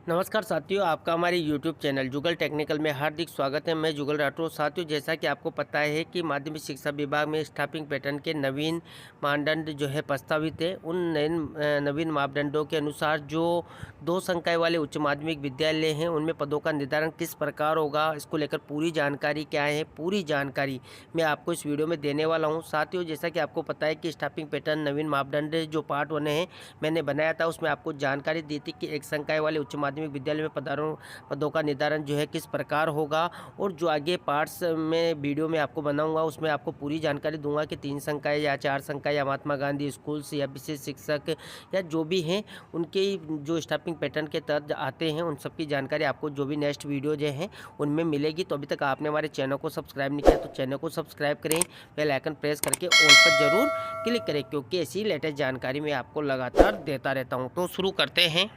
नमस्कार साथियों, आपका हमारे YouTube चैनल जुगल टेक्निकल में हार्दिक स्वागत है। मैं जुगल राठौर। साथियों, जैसा कि आपको पता है कि माध्यमिक शिक्षा विभाग में स्टाफिंग पैटर्न के नवीन मानदंड जो है प्रस्तावित है। उन नवीन मापदंडों के अनुसार जो 2 संकाय वाले उच्च माध्यमिक विद्यालय हैं उनमें पदों का निर्धारण किस प्रकार होगा, इसको लेकर पूरी जानकारी क्या है, पूरी जानकारी मैं आपको इस वीडियो में देने वाला हूँ। साथियों, जैसा कि आपको पता है कि स्टाफिंग पैटर्न नवीन मापदंड जो पार्ट 1 है मैंने बनाया था, उसमें आपको जानकारी दी थी कि एक संकाय वाले उच्च माध्यमिक विद्यालय में पदों का निर्धारण जो है किस प्रकार होगा, और जो आगे पार्ट्स में वीडियो में आपको बनाऊंगा उसमें आपको पूरी जानकारी दूंगा कि 3 संकाय या 4 संकाय या महात्मा गांधी स्कूल्स या विशेष शिक्षक या जो भी हैं उनके जो स्टाफिंग पैटर्न के तहत आते हैं उन सबकी जानकारी आपको जो भी नेक्स्ट वीडियो जो हैं उनमें मिलेगी। तो अभी तक आपने हमारे चैनल को सब्सक्राइब नहीं किया तो चैनल को सब्सक्राइब करें, बेल आइकन प्रेस करके ऑल पर जरूर क्लिक करें, क्योंकि ऐसी लेटेस्ट जानकारी मैं आपको लगातार देता रहता हूं। तो शुरू करते हैं।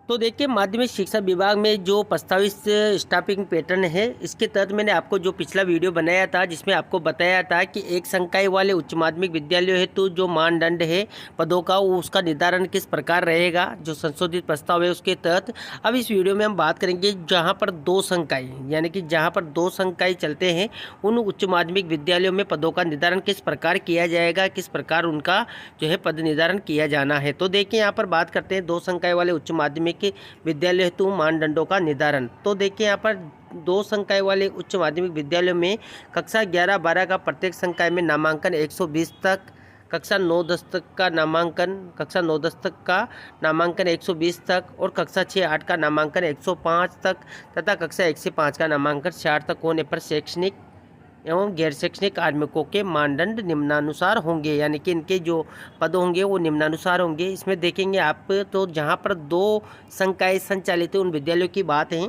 तो देखिए, माध्यमिक शिक्षा विभाग में जो प्रस्तावित स्टाफिंग पैटर्न है, इसके तहत मैंने आपको जो पिछला वीडियो बनाया था जिसमें आपको बताया था कि एक संकाय वाले उच्च माध्यमिक विद्यालय हेतु जो मानदंड है पदों का उसका निर्धारण किस प्रकार रहेगा, जो संशोधित प्रस्ताव है उसके तहत। अब इस वीडियो में हम बात करेंगे जहाँ पर 2 संकाय यानी कि जहाँ पर 2 संकाय चलते हैं उन उच्च माध्यमिक विद्यालयों में पदों का निर्धारण किस प्रकार किया जाएगा, किस प्रकार उनका जो है पद निर्धारण किया जाना है। तो देखिए, यहाँ पर बात करते हैं 2 संकाय वाले उच्च माध्यमिक के विद्यालय हेतु मानदंडों का निर्धारण। तो देखिए, यहाँ पर 2 संकाय वाले उच्च माध्यमिक विद्यालयों में कक्षा 11-12 का प्रत्येक संकाय में नामांकन 120 तक, कक्षा 9-10 तक का नामांकन 120 तक, और कक्षा 6-8 का नामांकन 105 तक तथा कक्षा 1 से 5 का नामांकन 60 तक होने पर शैक्षणिक एवं गैर शैक्षणिक कार्मिकों के मानदंड निम्नानुसार होंगे, यानी कि इनके जो पद होंगे वो निम्नानुसार होंगे। इसमें देखेंगे आप तो जहाँ पर 2 संकाय संचालित है उन विद्यालयों की बात है।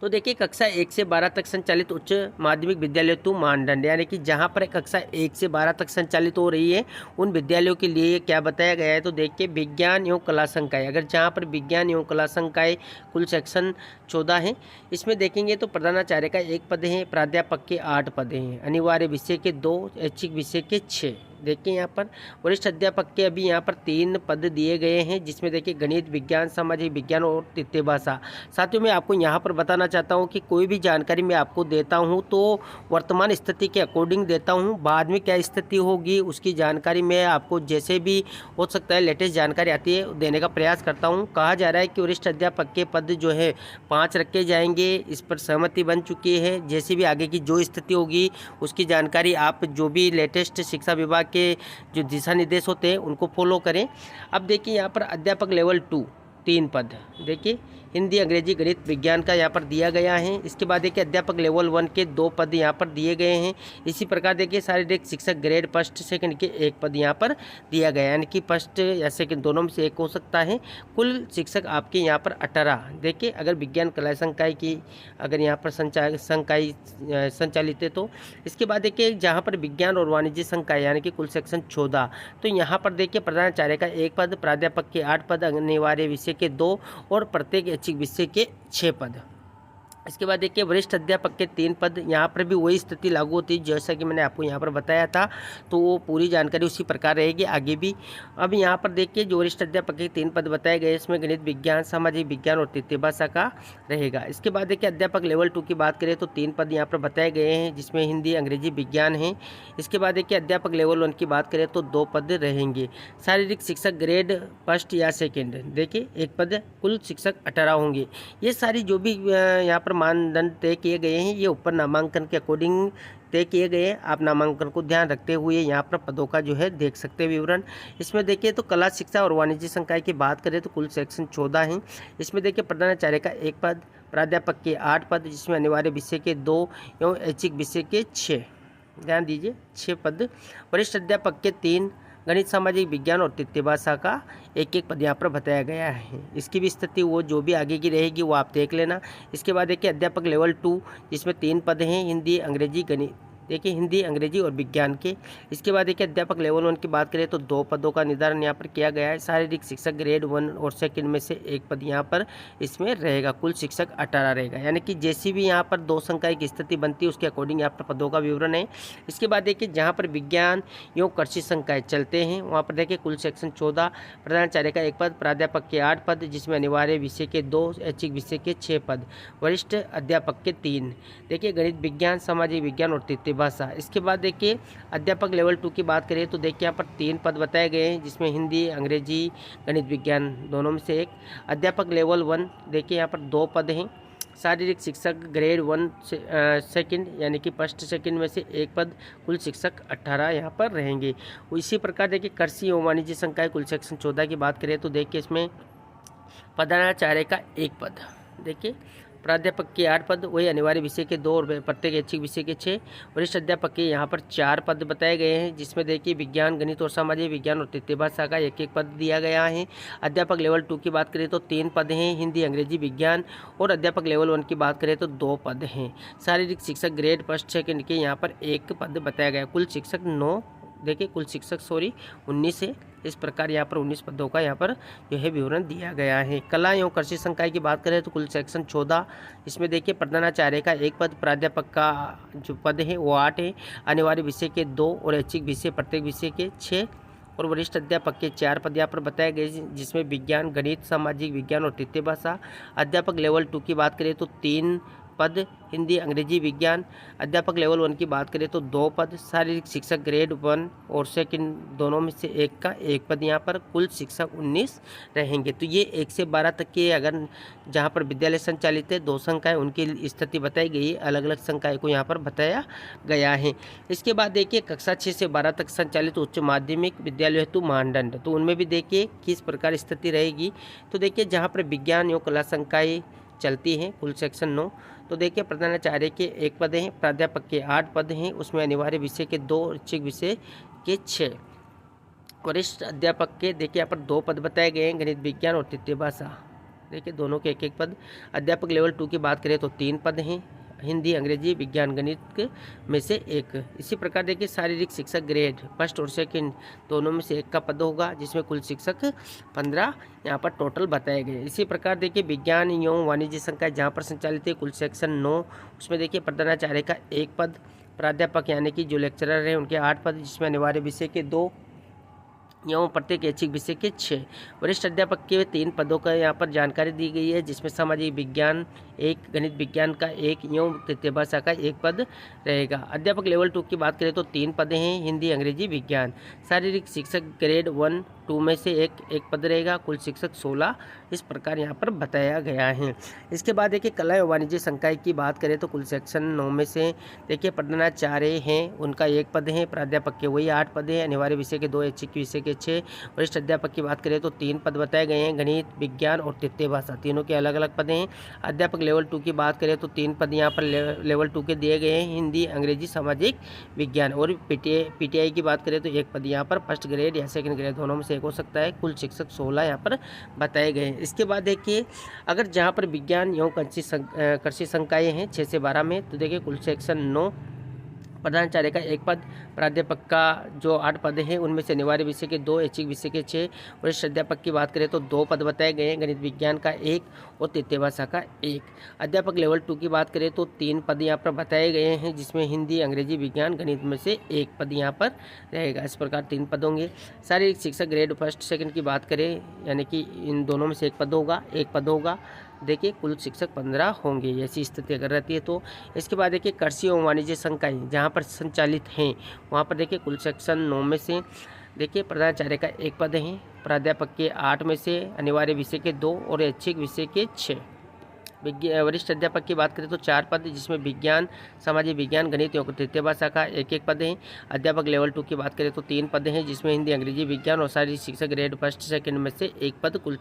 तो देखिए, कक्षा 1 से 12 तक संचालित उच्च माध्यमिक विद्यालय हेतु मानदंड, यानी कि जहाँ पर कक्षा 1 से 12 तक संचालित हो रही है उन विद्यालयों के लिए क्या बताया गया है। तो देखिए, विज्ञान एवं कला संकाय, अगर जहाँ पर विज्ञान एवं कला संकाय कुल सेक्शन 14 है, इसमें देखेंगे तो प्रधानाचार्य का 1 पद है, प्राध्यापक के 8 पद हैं, अनिवार्य विषय के 2, ऐच्छिक विषय के 6। देखिए, यहाँ पर वरिष्ठ अध्यापक के अभी यहाँ पर 3 पद दिए गए हैं, जिसमें देखिए गणित, विज्ञान, सामाजिक विज्ञान और तृतीय भाषा। साथियों, मैं आपको यहाँ पर बताना चाहता हूँ कि कोई भी जानकारी मैं आपको देता हूँ तो वर्तमान स्थिति के अकॉर्डिंग देता हूँ। बाद में क्या स्थिति होगी उसकी जानकारी मैं आपको जैसे भी हो सकता है लेटेस्ट जानकारी आती है देने का प्रयास करता हूँ। कहा जा रहा है कि वरिष्ठ अध्यापक के पद जो है 5 रखे जाएंगे, इस पर सहमति बन चुकी है। जैसे भी आगे की जो स्थिति होगी उसकी जानकारी आप जो भी लेटेस्ट शिक्षा विभाग के जो दिशा निर्देश होते हैं उनको फॉलो करें। अब देखिए, यहाँ पर अध्यापक लेवल 2 3 पद, देखिए हिंदी, अंग्रेजी, गणित, विज्ञान का यहाँ पर दिया गया है। इसके बाद देखिए अध्यापक लेवल 1 के 2 पद यहाँ पर दिए गए हैं। इसी प्रकार देखिए शारीरिक शिक्षक ग्रेड फर्स्ट सेकंड के 1 पद यहाँ पर दिया गया है, यानी कि फर्स्ट या सेकंड दोनों में से एक हो सकता है। कुल शिक्षक आपके यहाँ पर 18। देखिए, अगर विज्ञान कला संकाय की अगर यहाँ पर संकाय संचालित है तो इसके बाद देखिए जहाँ पर विज्ञान और वाणिज्य संकाय यानी कि कुल सेक्शन 14, तो यहाँ पर देखिए प्रधानाचार्य का 1 पद, प्राध्यापक के 8 पद, अनिवार्य विषय के 2 और प्रत्येक ऐच्छिक विषय के 6 पद। इसके बाद देखिए वरिष्ठ अध्यापक के 3 पद, यहाँ पर भी वही स्थिति लागू होती है जैसा कि मैंने आपको यहाँ पर बताया था, तो वो पूरी जानकारी उसी प्रकार रहेगी आगे भी। अब यहाँ पर देखिए जो वरिष्ठ अध्यापक के 3 पद बताए गए, इसमें गणित, विज्ञान, सामाजिक विज्ञान और तृतीय भाषा का रहेगा। इसके बाद देखिए अध्यापक लेवल 2 की बात करें तो 3 पद यहाँ पर बताए गए हैं, जिसमें हिंदी, अंग्रेजी, विज्ञान है। इसके बाद देखिए अध्यापक लेवल 1 की बात करें तो 2 पद रहेंगे। शारीरिक शिक्षक ग्रेड फर्स्ट या सेकेंड, देखिए 1 पद, कुल शिक्षक 18 होंगे। ये सारी जो भी यहाँ पर मानदंड तय किए गए हैं ये ऊपर नामांकन के अकॉर्डिंग तय किए गए हैं। आप नामांकन को ध्यान रखते हुए यहाँ पर पदों का जो है देख सकते हैं विवरण। इसमें देखिए तो कला शिक्षा और वाणिज्य संकाय की बात करें तो कुल सेक्शन 14 हैं। इसमें देखिए प्रधानाचार्य का 1 पद, प्राध्यापक के 8 पद, जिसमें अनिवार्य विषय के 2 एवं ऐच्छिक विषय के 6, ध्यान दीजिए 6 पद। वरिष्ठ अध्यापक के 3, गणित, सामाजिक विज्ञान और तृतीय भाषा का 1-1 पद यहाँ पर बताया गया है। इसकी भी स्थिति वो जो भी आगे की रहेगी वो आप देख लेना। इसके बाद देखिए अध्यापक लेवल 2 जिसमें 3 पद हैं, हिंदी, अंग्रेजी, गणित, देखिए हिंदी, अंग्रेजी और विज्ञान के। इसके बाद देखिए अध्यापक लेवल 1 की बात करें तो 2 पदों का निर्धारण यहाँ पर किया गया है। शारीरिक शिक्षक ग्रेड 1 और सेकंड में से एक पद यहाँ पर इसमें रहेगा। कुल शिक्षक 18 रहेगा, यानी कि जैसी भी यहाँ पर 2 संख्या की स्थिति बनती है उसके अकॉर्डिंग यहाँ पर पदों का विवरण है। इसके बाद देखिए जहाँ पर विज्ञान एवं कृषि संकाय चलते हैं वहाँ पर देखिए कुल सेक्शन 14, प्रधानाचार्य का 1 पद, प्राध्यापक के 8 पद जिसमें अनिवार्य विषय के 2, ऐच्छिक विषय के 6 पद, वरिष्ठ अध्यापक के 3। देखिए गणित, विज्ञान, सामाजिक विज्ञान और तृतीय भाषा। इसके बाद देखिए अध्यापक लेवल 2 की बात करें तो देखिए यहाँ पर 3 पद बताए गए हैं जिसमें हिंदी, अंग्रेजी, गणित, विज्ञान दोनों में से एक। अध्यापक लेवल 1 देखिए यहाँ पर 2 पद हैं। शारीरिक शिक्षक ग्रेड 1 सेकंड यानी कि फर्स्ट सेकंड में से एक पद, कुल शिक्षक 18 यहाँ पर रहेंगे। इसी प्रकार देखिए कृषि एवं वाणिज्य संकाय कुल सेक्शन 14 की बात करें तो देखिए इसमें प्रधानाचार्य का 1 पद, देखिए प्राध्यापक के 8 पद, वही अनिवार्य विषय के 2 और प्रत्येक ऐच्छिक विषय के 6। वरिष्ठ अध्यापक के यहाँ पर 4 पद बताए गए हैं जिसमें देखिए विज्ञान, गणित और सामाजिक विज्ञान और तृतीय भाषा का 1-1 पद दिया गया है। अध्यापक लेवल 2 की बात करें तो 3 पद हैं, हिंदी, अंग्रेजी, विज्ञान, और अध्यापक लेवल 1 की बात करें तो 2 पद हैं। शारीरिक शिक्षक ग्रेड फर्स्ट सेकेंड के यहाँ पर 1 पद बताया गया। कुल शिक्षक 9, देखिए कुल शिक्षक 19 है। इस प्रकार यहाँ पर 19 पदों का यहाँ पर जो है विवरण दिया गया है। कला एवं कृषि संकाय की बात करें तो कुल सेक्शन 14, इसमें देखिए प्रधानाचार्य का 1 पद, प्राध्यापक का जो पद है वो 8 है, अनिवार्य विषय के 2 और ऐच्छिक विषय प्रत्येक विषय के 6, और वरिष्ठ अध्यापक के 4 पद यहाँ पर बताए गए जिसमें विज्ञान, गणित, सामाजिक विज्ञान और तृतीय भाषा। अध्यापक लेवल 2 की बात करें तो 3 पद, हिंदी, अंग्रेजी, विज्ञान। अध्यापक लेवल 1 की बात करें तो 2 पद, शारीरिक शिक्षक ग्रेड 1 और सेकंड दोनों में से एक का 1 पद, यहाँ पर कुल शिक्षक 19 रहेंगे। तो ये 1 से 12 तक के अगर जहाँ पर विद्यालय संचालित है 2 संकाय उनकी स्थिति बताई गई है, अलग अलग संकाय को यहाँ पर बताया गया है। इसके बाद देखिए कक्षा 6 से 12 तक संचालित उच्च माध्यमिक विद्यालय हेतु मानदंड, तो उनमें भी देखिए किस प्रकार स्थिति रहेगी। तो देखिए जहाँ पर विज्ञान एवं कला संकाय चलती हैं कुल सेक्शन 9, तो देखिए प्रधानाचार्य के 1 पद हैं, प्राध्यापक के 8 पद हैं, उसमें अनिवार्य विषय के 2, ऐच्छिक विषय के 6। वरिष्ठ अध्यापक के देखिए यहाँ पर 2 पद बताए गए हैं, गणित, विज्ञान और तृतीय भाषा, देखिए दोनों के 1-1 पद। अध्यापक लेवल 2 की बात करें तो 3 पद हैं, हिंदी, अंग्रेजी, विज्ञान, गणित में से 1। इसी प्रकार देखिए शारीरिक शिक्षक ग्रेड फर्स्ट और सेकंड दोनों में से 1 का पद होगा जिसमें कुल शिक्षक 15 यहाँ पर टोटल बताए गए। इसी प्रकार देखिए विज्ञान एवं वाणिज्य संकाय जहाँ पर संचालित है कुल सेक्शन 9, उसमें देखिए प्रधानाचार्य का 1 पद, प्राध्यापक यानी कि जो लेक्चरर हैं उनके 8 पद जिसमें अनिवार्य विषय के 2 एवं प्रत्येक ऐच्छिक विषय के 6। वरिष्ठ अध्यापक के 3 पदों का यहाँ पर जानकारी दी गई है जिसमें सामाजिक विज्ञान 1, गणित विज्ञान का 1 एवं तृतीय भाषा का 1 पद रहेगा। अध्यापक लेवल 2 की बात करें तो 3 पद हैं, हिंदी, अंग्रेजी, विज्ञान। शारीरिक शिक्षक ग्रेड 1, 2 में से एक पद रहेगा, कुल शिक्षक 16। इस प्रकार यहाँ पर बताया गया है। इसके बाद देखिए कला एवं वाणिज्य संकाय की बात करें तो कुल सेक्शन 9 में से देखिए प्रधानाचार्य हैं उनका 1 पद है, प्राध्यापक के वही 8 पद हैं, अनिवार्य विषय के 2, ऐच्छिक विषय के 6। वरिष्ठ अध्यापक की बात करें तो 3 पद बताए गए हैं, गणित, विज्ञान और तृतीय भाषा, तीनों के अलग अलग पद हैं। अध्यापक लेवल 2 की बात करें तो 3 पद यहाँ पर लेवल 2 के दिए गए हैं, हिंदी, अंग्रेजी, सामाजिक विज्ञान। और पीटीआई की बात करें तो 1 पद यहाँ पर फर्स्ट ग्रेड या सेकंड ग्रेड दोनों में से एक हो सकता है। कुल शिक्षक 16 यहाँ पर बताए गए हैं। इसके बाद देखिए अगर जहाँ पर विज्ञान एवं कृषि संकाय हैं 6 से 12 में, तो देखिए कुल सेक्शन 9, प्रधानाचार्य का 1 पद, प्राध्यापक का जो 8 पद हैं उनमें से अनिवार्य विषय के 2, ऐच्छिक विषय के 6। वरिष्ठ अध्यापक की बात करें तो 2 पद बताए गए हैं, गणित विज्ञान का 1 और तृतीय भाषा का 1। अध्यापक लेवल 2 की बात करें तो 3 पद यहाँ पर बताए गए हैं जिसमें हिंदी, अंग्रेजी, विज्ञान, गणित में से 1 पद यहाँ पर रहेगा। इस प्रकार 3 पद होंगे। शारीरिक शिक्षक ग्रेड फर्स्ट सेकंड की बात करें यानी कि इन दोनों में से 1 पद होगा, देखिए कुल शिक्षक 15 होंगे। ऐसी स्थिति अगर रहती है तो। इसके बाद देखिए कृषि एवं वाणिज्य संकाय जहाँ पर संचालित हैं वहाँ पर देखिए कुल सेक्शन 9 में से देखिए प्रधानाचार्य का 1 पद है, प्राध्यापक के 8 में से अनिवार्य विषय के 2 और ऐच्छिक विषय के 6। वरिष्ठ अध्यापक की बात करें तो 4 पद जिसमें विज्ञान, सामाजिक विज्ञान, गणित एवं तृतीय भाषा का 1-1 पद है। अध्यापक लेवल 2 की बात करें तो 3 पद हैं जिसमें हिंदी, अंग्रेजी, विज्ञान और शारीरिक शिक्षक ग्रेड फर्स्ट सेकंड में से 1 पद, कुल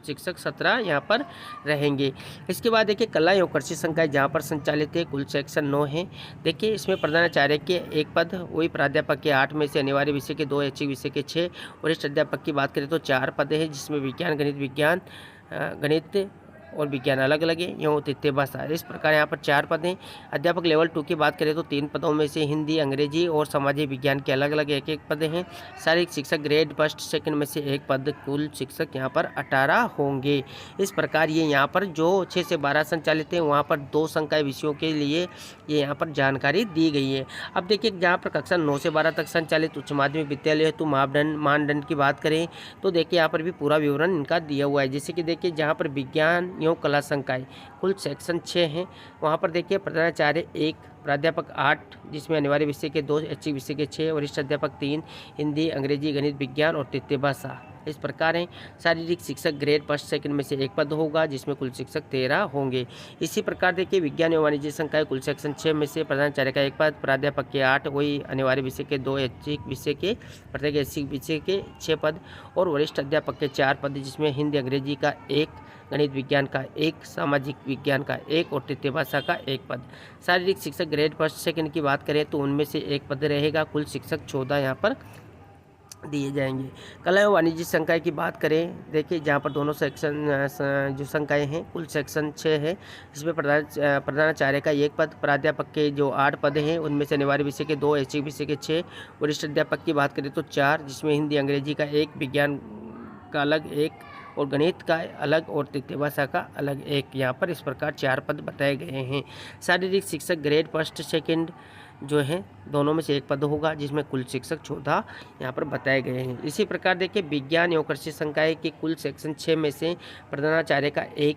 शिक्षक 17 यहाँ पर रहेंगे। इसके बाद देखिए कला एवं कृषि संकाय जहाँ पर संचालित है कुल सेक्शन 9 है। देखिए इसमें प्रधानाचार्य के 1 पद, वही प्राध्यापक के 8 में से अनिवार्य विषय के 2, ऐच्छिक विषय के 6। वरिष्ठ अध्यापक की बात करें तो 4 पद है जिसमें विज्ञान, गणित और विज्ञान अलग अलग है एवं तृतीय भाषा। इस प्रकार यहाँ पर 4 पद हैं। अध्यापक लेवल 2 की बात करें तो 3 पदों में से हिंदी, अंग्रेजी और सामाजिक विज्ञान के अलग अलग एक पद हैं। शारीरिक शिक्षक ग्रेड फर्स्ट सेकंड में से 1 पद। कुल शिक्षक यहाँ पर 18 होंगे। इस प्रकार ये यहाँ पर जो 6 से 12 संचालित हैं वहाँ पर 2 संकाय विषयों के लिए ये यहाँ पर जानकारी दी गई है। अब देखिए जहाँ पर कक्षा 9 से 12 तक संचालित उच्च माध्यमिक विद्यालय हेतु मानदंड की बात करें तो देखिए यहाँ पर भी पूरा विवरण इनका दिया हुआ है। जैसे कि देखिए जहाँ पर विज्ञान एवं कला संकाय कुल सेक्शन 6 हैं, वहाँ पर देखिए प्रधानाचार्य 1, प्राध्यापक 8 जिसमें अनिवार्य विषय के 2, ऐच्छिक विषय के 6, वरिष्ठ अध्यापक 3, हिंदी, अंग्रेजी, गणित, विज्ञान और तृतीय भाषा। इस प्रकार है। शारीरिक शिक्षक ग्रेड फर्स्ट सेकंड में से 1 पद होगा जिसमें कुल शिक्षक 13 होंगे। इसी प्रकार देखिए विज्ञान एवं वाणिज्य संकाय कुल सेक्शन 6 में से प्रधानाचार्य का 1 पद, प्राध्यापक के 8, वही अनिवार्य विषय के 2, ऐच्छिक विषय के प्रत्येक ऐच्छिक विषय के 6 पद और वरिष्ठ अध्यापक के 4 पद जिसमें हिंदी अंग्रेजी का 1, गणित विज्ञान का 1, सामाजिक विज्ञान का 1 और तृतीय भाषा का 1 पद। शारीरिक शिक्षक ग्रेड फर्स्ट सेकंड की बात करें तो उनमें से 1 पद रहेगा। कुल शिक्षक 14 यहाँ पर दिए जाएंगे। कला एवं वाणिज्य संकाय की बात करें देखिए जहाँ पर दोनों सेक्शन जो संकाय हैं कुल सेक्शन 6 है। इसमें प्रधानाचार्य का 1 पद, प्राध्यापक के जो 8 पद हैं उनमें से अनिवार्य विषय के 2, ऐच्छिक विषय के 6, वरिष्ठ अध्यापक की बात करें तो 4 जिसमें हिंदी अंग्रेजी का 1, विज्ञान का अलग 1 और गणित का अलग और तृतीय भाषा का अलग 1। यहाँ पर इस प्रकार 4 पद बताए गए हैं। शारीरिक शिक्षक ग्रेड फर्स्ट सेकंड जो है दोनों में से 1 पद होगा जिसमें कुल शिक्षक 14 यहाँ पर बताए गए हैं। इसी प्रकार देखिए विज्ञान एवं कृषि संकाय के कुल सेक्शन 6 में से प्रधानाचार्य का 1,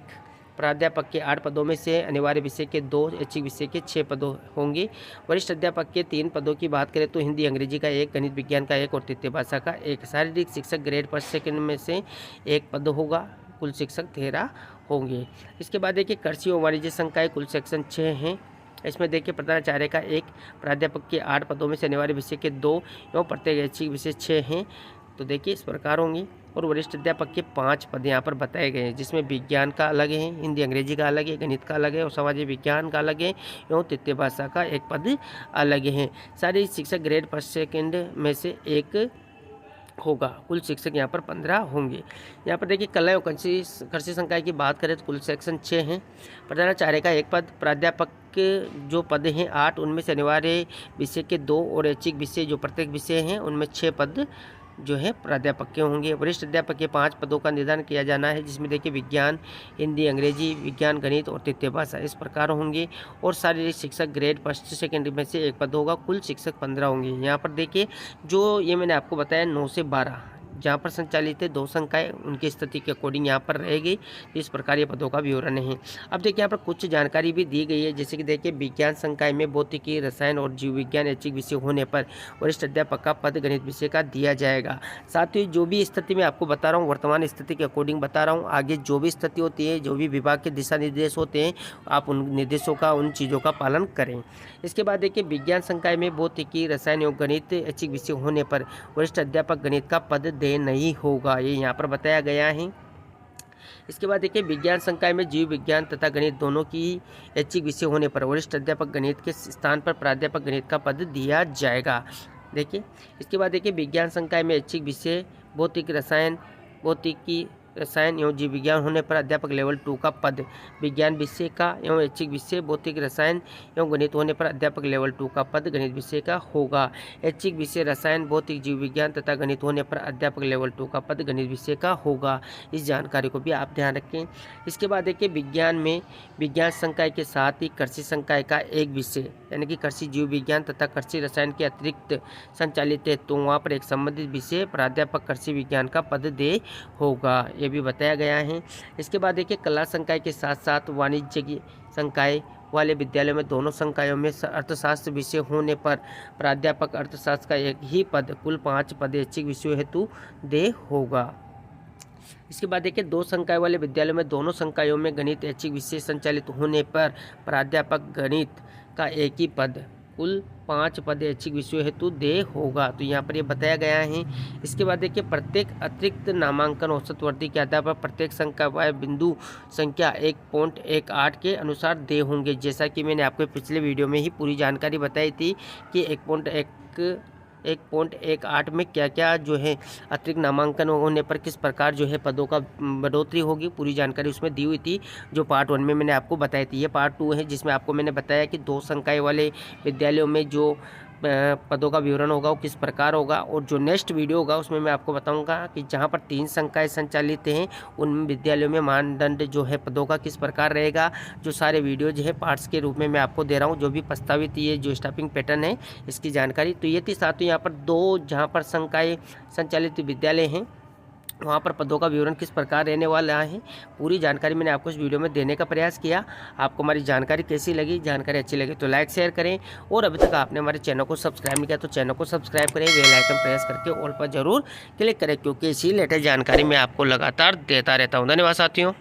प्राध्यापक के 8 पदों में से अनिवार्य विषय के 2, ऐच्छिक विषय के 6 पद होंगे। वरिष्ठ अध्यापक के 3 पदों की बात करें तो हिंदी अंग्रेजी का 1, गणित विज्ञान का 1 और तृतीय भाषा का 1। शारीरिक शिक्षक ग्रेड फर्स्ट सेकंड में से 1 पद होगा। कुल शिक्षक 13 होंगे। इसके बाद देखिए कृषि एवं वाणिज्य संकाय कुल सेक्शन 6 हैं। इसमें देखिए प्रधानाचार्य का 1, प्राध्यापक के 8 पदों में से अनिवार्य विषय के 2 एवं प्रत्येक ऐच्छिक विषय 6 हैं। तो देखिए इस प्रकार होंगे और वरिष्ठ अध्यापक के 5 पद यहाँ पर बताए गए हैं जिसमें विज्ञान का अलग है, हिंदी अंग्रेजी का अलग है, गणित का अलग है और सामाजिक विज्ञान का अलग है एवं तृतीय भाषा का 1 पद अलग है। शारीरिक शिक्षक ग्रेड फर्स्ट सेकंड में से 1 होगा। कुल शिक्षक यहाँ पर 15 होंगे। यहाँ पर देखिए कला एवं कृषि संकाय की बात करें तो कुल सेक्शन 6 हैं। प्रधानाचार्य का 1 पद, प्राध्यापक के जो पद हैं 8 उनमें से अनिवार्य विषय के 2 और ऐच्छिक विषय जो प्रत्येक विषय हैं उनमें 6 पद जो है प्राध्यापक के होंगे। वरिष्ठ अध्यापक के 5 पदों का निर्धारण किया जाना है जिसमें देखिए विज्ञान, हिंदी, अंग्रेजी, विज्ञान, गणित और तृतीय भाषा इस प्रकार होंगे। और शारीरिक शिक्षक ग्रेड फर्स्ट सेकंड में से 1 पद होगा। कुल शिक्षक 15 होंगे। यहाँ पर देखिए जो ये मैंने आपको बताया 9 से 12 जहाँ पर संचालित है 2 संकाय उनकी स्थिति के अकॉर्डिंग यहाँ पर रहेगी। तो इस प्रकार ये पदों का विवरण है। अब देखिए यहाँ पर कुछ जानकारी भी दी गई है जैसे कि देखिए विज्ञान संकाय में भौतिकी, रसायन और जीव विज्ञान ऐच्छिक विषय होने पर वरिष्ठ अध्यापक का पद गणित विषय का दिया जाएगा। साथ ही जो भी स्थिति में आपको बता रहा हूँ वर्तमान स्थिति के अकॉर्डिंग बता रहा हूँ, आगे जो भी स्थिति होती है, जो भी विभाग के दिशा निर्देश होते हैं, आप उन निर्देशों का उन चीज़ों का पालन करें। इसके बाद देखिए विज्ञान संकाय में भौतिकी, रसायन एवं गणित ऐच्छिक विषय होने पर वरिष्ठ अध्यापक गणित का पद दे नहीं होगा, ये यहाँ पर बताया गया है। इसके बाद देखिए विज्ञान संकाय में जीव विज्ञान तथा गणित दोनों की ऐच्छिक विषय होने पर वरिष्ठ अध्यापक गणित के स्थान पर प्राध्यापक गणित का पद दिया जाएगा। देखिए इसके बाद देखिए विज्ञान संकाय में ऐच्छिक विषय भौतिकी रसायन एवं जीव विज्ञान होने पर अध्यापक लेवल 2 का पद, विज्ञान विषय का एवं ऐच्छिक विषय भौतिक रसायन एवं गणित होने पर अध्यापक लेवल 2 का पद गणित विषय का होगा। ऐच्छिक विषय रसायन, भौतिक, जीव विज्ञान तथा गणित होने पर अध्यापक लेवल 2 का पद गणित विषय का होगा। इस जानकारी को भी आप ध्यान रखें। इसके बाद देखिए विज्ञान में विज्ञान संकाय के साथ ही कृषि संकाय का 1 विषय यानी कि कृषि जीव विज्ञान तथा कृषि रसायन के अतिरिक्त संचालित है तो वहाँ पर एक संबंधित विषय प्राध्यापक कृषि विज्ञान का पद दे होगा, ये भी बताया गया है। इसके बाद देखिए कला संकाय के साथ साथ वाणिज्य संकाय वाले विद्यालयों में दोनों संकायों में अर्थशास्त्र विषय होने पर प्राध्यापक अर्थशास्त्र का 1 ही पद, कुल 5 पद ऐच्छिक विषयों हेतु दे होगा। इसके बाद देखिए 2 संकाय वाले विद्यालयों में दोनों संकायों में गणित ऐच्छिक विषय संचालित होने पर प्राध्यापक गणित का 1 ही पद, कुल 5 पद ऐच्छिक विषयों हेतु दे होगा। तो यहाँ पर ये बताया गया है। इसके बाद देखिए प्रत्येक अतिरिक्त नामांकन औसत वर्दी के आधार पर प्रत्येक संकाय व बिंदु संख्या 1.18 के अनुसार दे होंगे। जैसा कि मैंने आपको पिछले वीडियो में ही पूरी जानकारी बताई थी कि 1.1 1.18 में क्या क्या जो है अतिरिक्त नामांकन होने पर किस प्रकार जो है पदों का बढ़ोतरी होगी, पूरी जानकारी उसमें दी हुई थी, जो पार्ट 1 में मैंने आपको बताई थी। ये पार्ट 2 है जिसमें आपको मैंने बताया कि 2 संकाय वाले विद्यालयों में जो पदों का विवरण होगा वो किस प्रकार होगा। और जो नेक्स्ट वीडियो होगा उसमें मैं आपको बताऊंगा कि जहां पर 3 संकाय संचालित हैं उन विद्यालयों में मानदंड जो है पदों का किस प्रकार रहेगा। जो सारे वीडियो जो है पार्ट्स के रूप में मैं आपको दे रहा हूं, जो भी प्रस्तावित ये जो स्टाफिंग पैटर्न है इसकी जानकारी। तो ये थी साथियों यहाँ पर 2 जहाँ पर संकाय संचालित विद्यालय हैं वहाँ पर पदों का विवरण किस प्रकार रहने वाला है, पूरी जानकारी मैंने आपको इस वीडियो में देने का प्रयास किया। आपको हमारी जानकारी कैसी लगी, जानकारी अच्छी लगी तो लाइक शेयर करें, और अभी तक आपने हमारे चैनल को सब्सक्राइब नहीं किया तो चैनल को सब्सक्राइब करें, बेल आइकन प्रेस करके ऑल पर जरूर क्लिक करें, क्योंकि इसी लेटेस्ट जानकारी मैं आपको लगातार देता रहता हूँ। धन्यवाद साथियों।